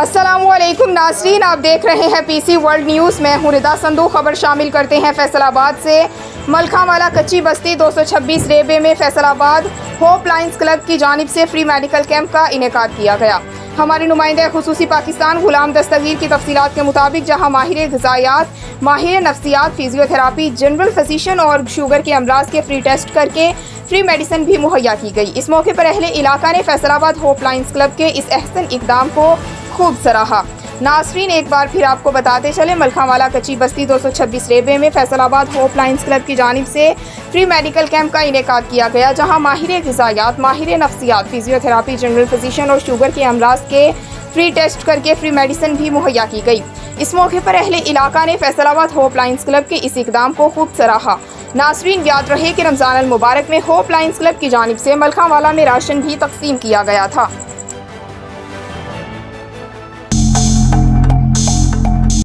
अस्सलामुअलैकुम नाज़रीन, आप देख रहे हैं पीसी वर्ल्ड न्यूज़। मैं हूं रिदा संधू। खबर शामिल करते हैं फैसलाबाद से। मलखावाला कच्ची बस्ती 226 रेबे में फैसलाबाद होप लाइन्स क्लब की जानिब से फ्री मेडिकल कैंप का इनेकाद किया गया। हमारे नुमाइंदा खुसूसी पाकिस्तान गुलाम दस्तगीर की तफसीलात के मुताबिक जहां माहिर ग़िज़ायात, माहिर नफ्सियात, फिजियोथेरापी, जनरल फिजिशियन और शुगर के अमराज के फ्री टेस्ट करके फ्री मेडिसिन भी मुहैया की गई। इस मौके पर अहले इलाका ने फैसलाबाद होप लाइन्स क्लब के इस अहसन इक़दाम को खूब सराहा। नाज़रीन, एक बार फिर आपको बताते चले, मलखावाला कच्ची बस्ती 226 रेबे में फैसलाबाद होप लाइन्स क्लब की जानिब से फ्री मेडिकल कैंप का इनेकाद किया गया, जहां माहिर ग़िज़ायात, माहिर नफ्सियात, फिजियोथेरापी, जनरल फिजिशियन और शुगर के अमराज के फ्री टेस्ट करके फ्री मेडिसिन भी मुहैया की गई। इस मौके पर अहले इलाका ने फैसलाबाद होप लाइन्स क्लब के इस इक़दाम को खूब सराहा। नाज़रीन, याद रहे कि रमज़ान अल मुबारक में होप लाइन्स क्लब की जानिब से मलखावाला में राशन भी तक़सीम किया गया था।